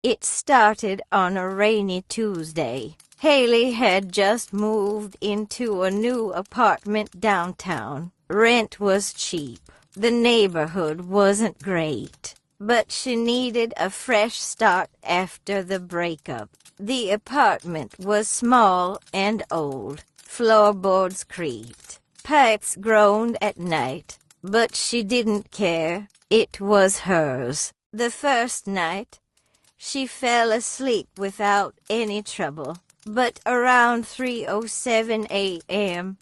It started on a rainy Tuesday. Haley had just moved into a new apartment downtown. Rent was cheap. The neighborhood wasn't great, but she needed a fresh start after the breakup. The apartment was small and old. Floorboards creaked. Pipes groaned at night, but she didn't care. It was hers. The first night, she fell asleep without any trouble, but around 3:07 a.m.,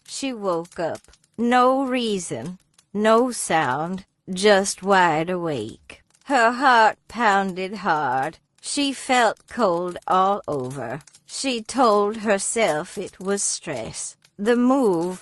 she woke up. No reason, no sound, just wide awake. Her heart pounded hard. She felt cold all over. She told herself it was stress. The move,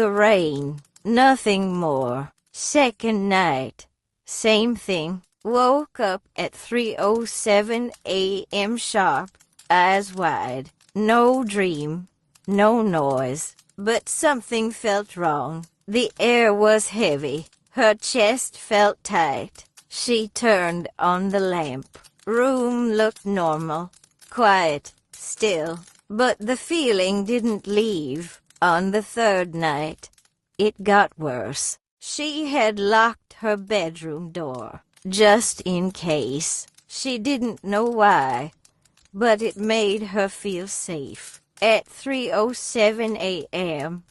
the rain, nothing more. Second night, same thing. Woke up at 3:07 a.m. sharp, eyes wide. No dream, no noise, but something felt wrong. The air was heavy. Her chest felt tight. She turned on the lamp. Room looked normal, quiet, still, but the feeling didn't leave. On the third night, it got worse. She had locked her bedroom door, just in case. She didn't know why, but it made her feel safe. At 3:07 a.m.,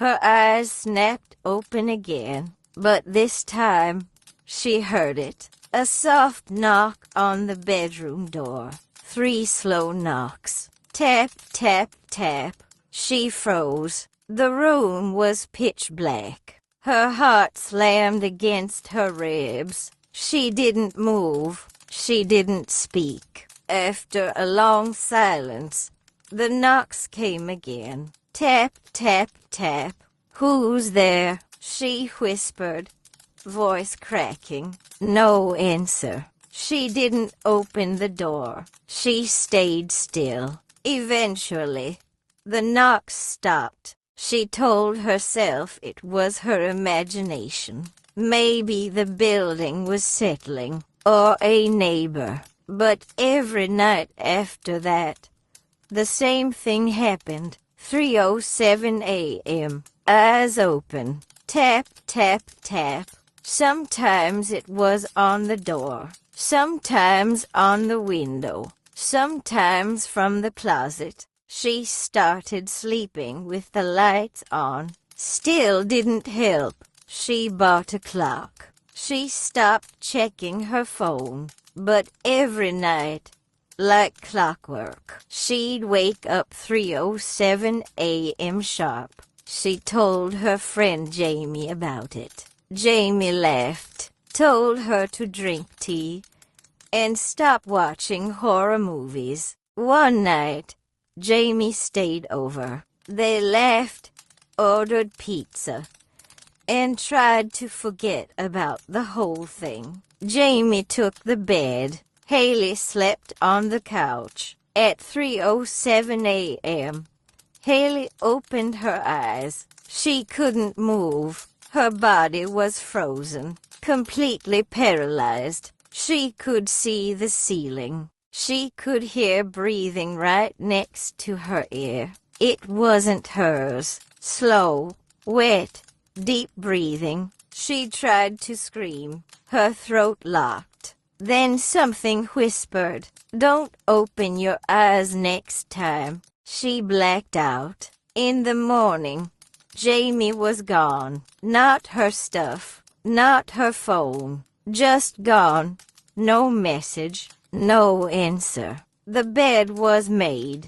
her eyes snapped open again, but this time, she heard it. A soft knock on the bedroom door. 3 slow knocks. Tap, tap, tap. She froze. The room was pitch black. Her heart slammed against her ribs. She didn't move. She didn't speak. After a long silence, the knocks came again. Tap, tap, tap. "Who's there?" she whispered, voice cracking. No answer. She didn't open the door. She stayed still. Eventually, the knocks stopped. She told herself it was her imagination. Maybe the building was settling, or a neighbor. But every night after that, the same thing happened. 3:07 a.m. Eyes open. Tap, tap, tap. Sometimes it was on the door, sometimes on the window, sometimes from the closet. She started sleeping with the lights on. Still didn't help. She bought a clock. She stopped checking her phone. But every night, like clockwork, she'd wake up 3:07 a.m. sharp. She told her friend Jamie about it. Jamie laughed, told her to drink tea, and stop watching horror movies. One night, Jamie stayed over. They laughed, ordered pizza, and tried to forget about the whole thing. Jamie took the bed. Haley slept on the couch. At 3:07 a.m., Haley opened her eyes. She couldn't move. Her body was frozen, completely paralyzed. She could see the ceiling. She could hear breathing right next to her ear. It wasn't hers. Slow, wet, deep breathing. She tried to scream. Her throat locked. Then something whispered, "Don't open your eyes next time." She blacked out. In the morning, Jamie was gone. Not her stuff, not her phone. Just gone. No message, no answer. The bed was made.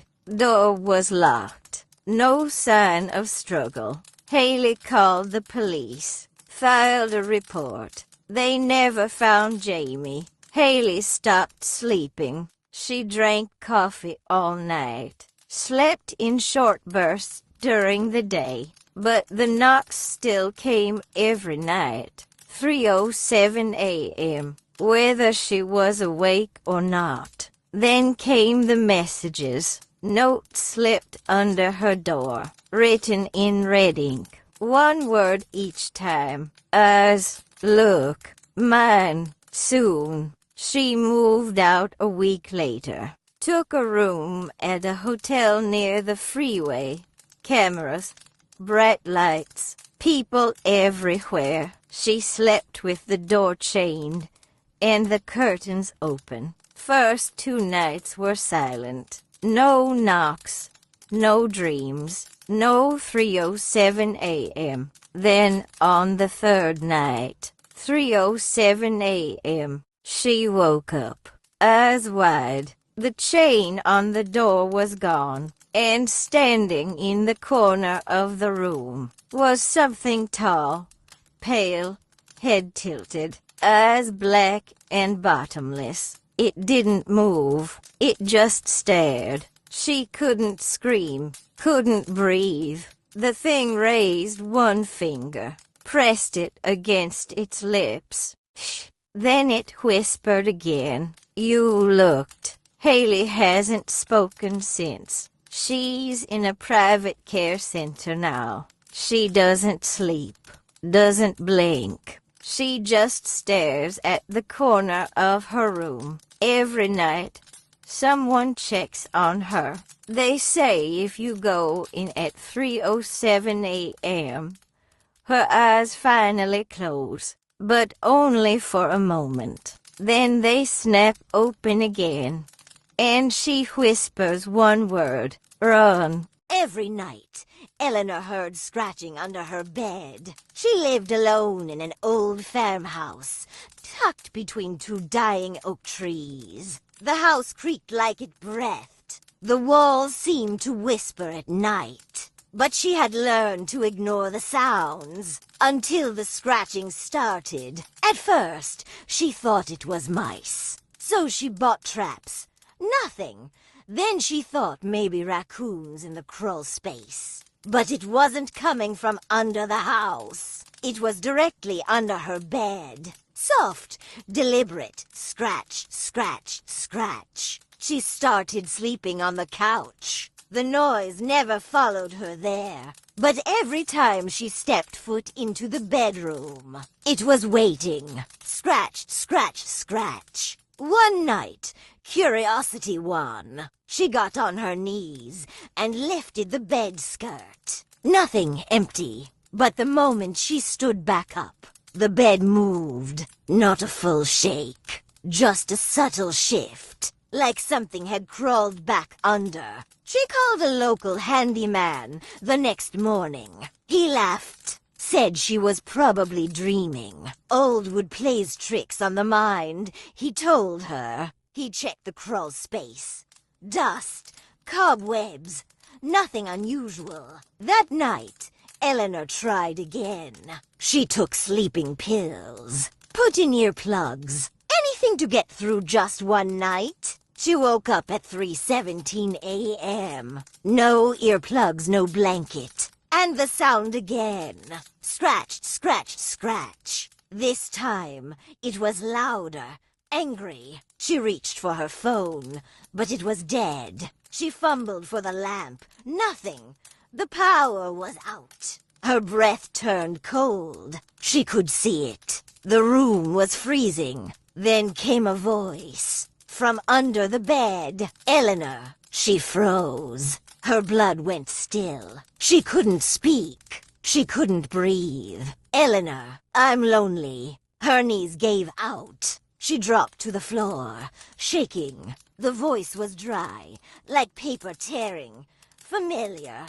Door was locked. No sign of struggle. Haley called the police, filed a report. They never found Jamie. Haley stopped sleeping. She drank coffee all night, slept in short bursts during the day, but the knocks still came every night. 3:07 a.m., whether she was awake or not. Then came the messages. Notes slipped under her door, written in red ink. One word each time. Eyes, look, mine, soon. She moved out a week later. Took a room at a hotel near the freeway. Cameras, bright lights, people everywhere. She slept with the door chained and the curtains open. First 2 nights were silent. No knocks, no dreams, no 3:07 a.m. Then on the 3rd night, 3:07 a.m., she woke up, eyes wide. The chain on the door was gone, and standing in the corner of the room was something tall, pale, head tilted, eyes black and bottomless. It didn't move. It just stared. She couldn't scream, couldn't breathe. The thing raised one finger, pressed it against its lips. Shh. Then it whispered again. You looked. Haley hasn't spoken since. She's in a private care center now. She doesn't sleep, doesn't blink. She just stares at the corner of her room. Every night, someone checks on her. They say if you go in at 3:07 a.m., her eyes finally close, but only for a moment. Then they snap open again, and she whispers one word, run. Every night, Eleanor heard scratching under her bed. She lived alone in an old farmhouse, tucked between 2 dying oak trees. The house creaked like it breathed. The walls seemed to whisper at night. But she had learned to ignore the sounds until the scratching started. At first, she thought it was mice. So she bought traps. Nothing. Then she thought maybe raccoons in the crawl space. But it wasn't coming from under the house. It was directly under her bed. Soft, deliberate, scratch, scratch, scratch. She started sleeping on the couch. The noise never followed her there, but every time she stepped foot into the bedroom, it was waiting. Scratch, scratch, scratch. One night, curiosity won. She got on her knees and lifted the bed skirt. Nothing empty, but the moment she stood back up, the bed moved. Not a full shake, just a subtle shift, like something had crawled back under. She called a local handyman the next morning. He laughed, said she was probably dreaming. Oldwood plays tricks on the mind, he told her. He checked the crawl space. Dust, cobwebs, nothing unusual. That night, Eleanor tried again. She took sleeping pills, put in earplugs, anything to get through just one night. She woke up at 3:17 a.m. No earplugs, no blanket. And the sound again. Scratch, scratch, scratch. This time, it was louder, angry. She reached for her phone, but it was dead. She fumbled for the lamp. Nothing. The power was out. Her breath turned cold. She could see it. The room was freezing. Then came a voice. From under the bed. Eleanor. She froze. Her blood went still. She couldn't speak. She couldn't breathe. Eleanor, I'm lonely. Her knees gave out. She dropped to the floor, shaking. The voice was dry, like paper tearing. Familiar,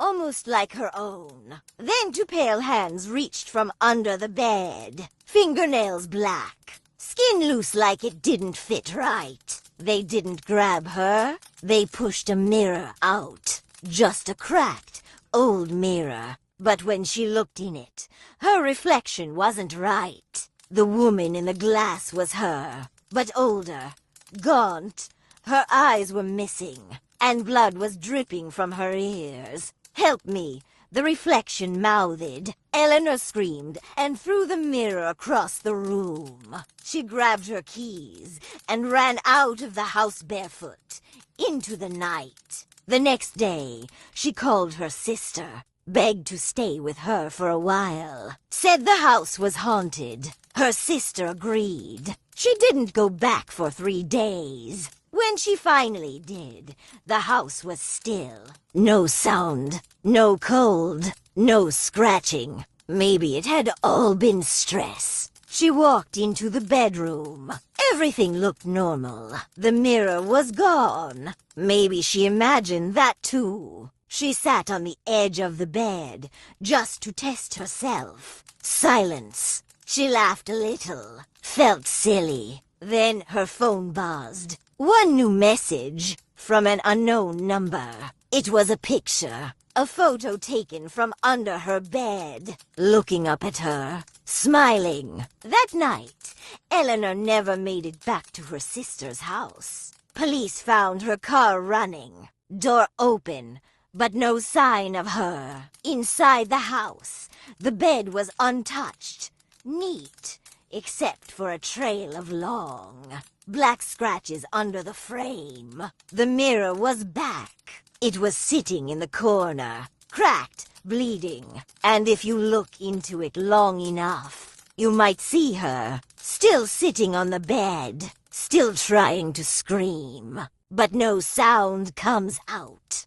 almost like her own. Then 2 pale hands reached from under the bed. Fingernails black. Skin loose like it didn't fit right. They didn't grab her. They pushed a mirror out. Just a cracked, old mirror. But when she looked in it, her reflection wasn't right. The woman in the glass was her, but older, gaunt. Her eyes were missing, and blood was dripping from her ears. Help me, the reflection mouthed. Eleanor screamed and threw the mirror across the room. She grabbed her keys and ran out of the house barefoot, into the night. The next day, she called her sister. begged to stay with her for a while. Said the house was haunted. Her sister agreed. She didn't go back for 3 days. When she finally did, the house was still. No sound, no cold, no scratching. Maybe it had all been stress. She walked into the bedroom. Everything looked normal. The mirror was gone. Maybe she imagined that too. She sat on the edge of the bed, just to test herself. Silence. She laughed a little, felt silly. Then her phone buzzed. One new message from an unknown number. It was a picture. A photo taken from under her bed, looking up at her, smiling. That night, Eleanor never made it back to her sister's house. Police found her car running, door open, but no sign of her. Inside the house, the bed was untouched, neat, except for a trail of long, black scratches under the frame. The mirror was back. It was sitting in the corner, cracked, bleeding, and if you look into it long enough, you might see her, still sitting on the bed, still trying to scream, but no sound comes out.